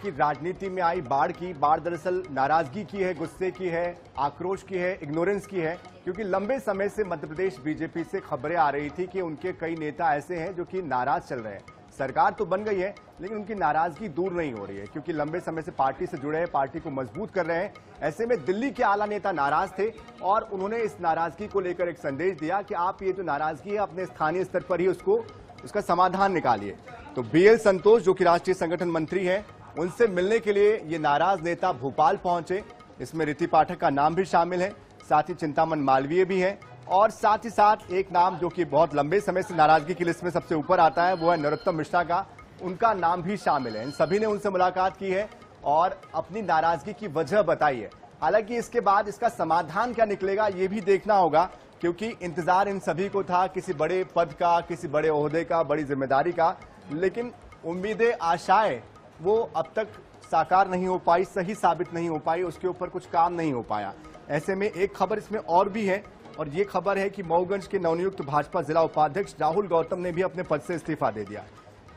कि राजनीति में आई बाढ़ दरअसल नाराजगी की है, गुस्से की है, आक्रोश की है, इग्नोरेंस की है, क्योंकि लंबे समय से मध्य प्रदेश बीजेपी से खबरें आ रही थी कि उनके कई नेता ऐसे हैं जो कि नाराज चल रहे हैं। सरकार तो बन गई है लेकिन उनकी नाराजगी दूर नहीं हो रही है, क्योंकि लंबे समय से पार्टी से जुड़े हैं, पार्टी को मजबूत कर रहे हैं। ऐसे में दिल्ली के आला नेता नाराज थे और उन्होंने इस नाराजगी को लेकर एक संदेश दिया कि आप ये जो नाराजगी है अपने स्थानीय स्तर पर ही उसका समाधान निकालिए। तो बीएल संतोष जो कि राष्ट्रीय संगठन मंत्री हैं, उनसे मिलने के लिए ये नाराज नेता भोपाल पहुंचे। इसमें ऋति पाठक का नाम भी शामिल है, साथ ही चिंतामन मालवीय भी है और साथ ही साथ एक नाम जो कि बहुत लंबे समय से नाराजगी की लिस्ट में सबसे ऊपर आता है वो है नरोत्तम मिश्रा का, उनका नाम भी शामिल है। इन सभी ने उनसे मुलाकात की है और अपनी नाराजगी की वजह बताई है। हालांकि इसके बाद इसका समाधान क्या निकलेगा ये भी देखना होगा, क्योंकि इंतजार इन सभी को था किसी बड़े पद का, किसी बड़े ओहदे का, बड़ी जिम्मेदारी का, लेकिन उम्मीदें, आशाएं वो अब तक साकार नहीं हो पाई, सही साबित नहीं हो पाई, उसके ऊपर कुछ काम नहीं हो पाया। ऐसे में एक खबर इसमें और भी है और ये खबर है कि मऊगंज के नवनियुक्त भाजपा जिला उपाध्यक्ष राहुल गौतम ने भी अपने पद से इस्तीफा दे दिया।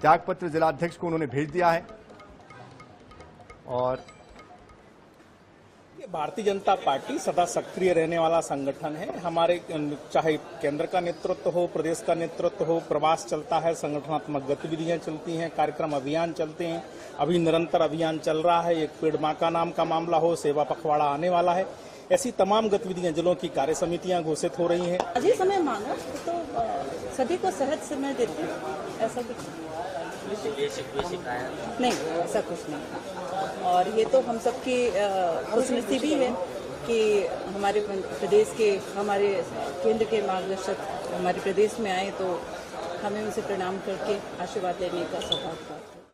त्यागपत्र जिलाध्यक्ष को उन्होंने भेज दिया है। और भारतीय जनता पार्टी सदा सक्रिय रहने वाला संगठन है। हमारे चाहे केंद्र का नेतृत्व हो, प्रदेश का नेतृत्व हो, प्रवास चलता है, संगठनात्मक गतिविधियां चलती हैं, कार्यक्रम अभियान चलते हैं। अभी निरंतर अभियान चल रहा है। एक पेड़ माँ का नाम का मामला हो, सेवा पखवाड़ा आने वाला है। ऐसी तमाम गतिविधियां, जिलों की कार्य समितियां घोषित हो रही हैं। अभी समय मांगा तो सभी को सहज समय देते हैं, ऐसा कुछ नहीं, ऐसा कुछ नहीं। और ये तो हम सबकी खुशनसीबी है कि हमारे प्रदेश के, हमारे केंद्र के मार्गदर्शक हमारे प्रदेश में आए, तो हमें उनसे प्रणाम करके आशीर्वाद लेने का सौभाग्य प्राप्त है।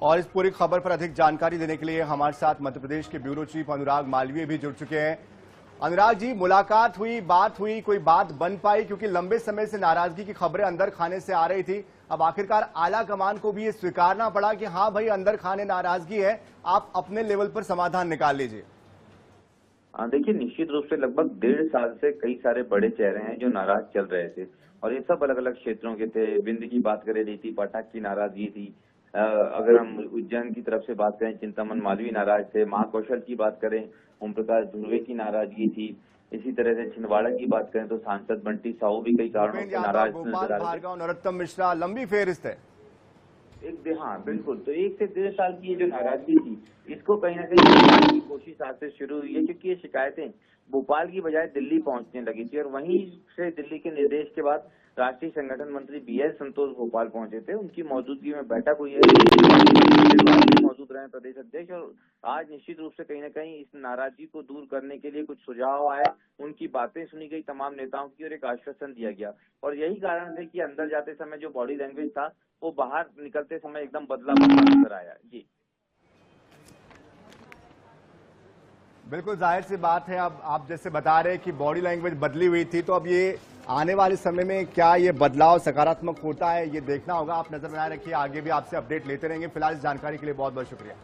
और इस पूरी खबर पर अधिक जानकारी देने के लिए हमारे साथ मध्य प्रदेश के ब्यूरो चीफ अनुराग मालवीय भी जुड़ चुके हैं। अनुराग जी, मुलाकात हुई, बात हुई, कोई बात बन पाई? क्योंकि लंबे समय से नाराजगी की खबरें अंदर खाने से आ रही थी, अब आखिरकार आला कमान को भी ये स्वीकारना पड़ा कि हाँ भाई, अंदर खाने नाराजगी है, आप अपने लेवल पर समाधान निकाल लीजिए। देखिए, निश्चित रूप से लगभग 1.5 साल से कई सारे बड़े चेहरे हैं जो नाराज चल रहे थे और ये सब अलग अलग क्षेत्रों के थे। बिंद की बात करें, ऋति पाठक की नाराजगी थी। अगर हम उज्जैन की तरफ से बात करें, चिंतामन मालवीय नाराज थे। महाकौशल की बात करें, ओम प्रकाश धुर्वे की नाराजगी थी। इसी तरह से छिंदवाड़ा की बात करें तो सांसद बंटी साहू भी कई कारणों से नाराज नजर आ रहे थे। नरोत्तम मिश्रा, लंबी फेहरिस्त है। हाँ बिल्कुल। तो 1 से 1.5 साल की ये जो नाराजगी थी, इसको कहीं ना कहीं की कोशिश आज से शुरू हुई है, क्योंकि ये शिकायतें भोपाल की बजाय दिल्ली पहुंचने लगी थी और वहीं से दिल्ली के निर्देश के बाद राष्ट्रीय संगठन मंत्री बीएल संतोष भोपाल पहुंचे थे। उनकी मौजूदगी में बैठक हुई है, मौजूद रहे प्रदेश अध्यक्ष, और आज निश्चित रूप से कहीं ना कहीं इस नाराजगी को दूर करने के लिए कुछ सुझाव आए, उनकी बातें सुनी गई तमाम नेताओं की और एक आश्वासन दिया गया। और यही कारण है कि अंदर जाते समय जो बॉडी लैंग्वेज था वो बाहर निकलते समय एकदम बदला नजर आया। जी बिल्कुल, जाहिर सी बात है। अब आप जैसे बता रहे हैं कि बॉडी लैंग्वेज बदली हुई थी, तो अब ये आने वाले समय में क्या ये बदलाव सकारात्मक होता है, ये देखना होगा। आप नजर बनाए रखिए, आगे भी आपसे अपडेट लेते रहेंगे। फिलहाल इस जानकारी के लिए बहुत बहुत शुक्रिया।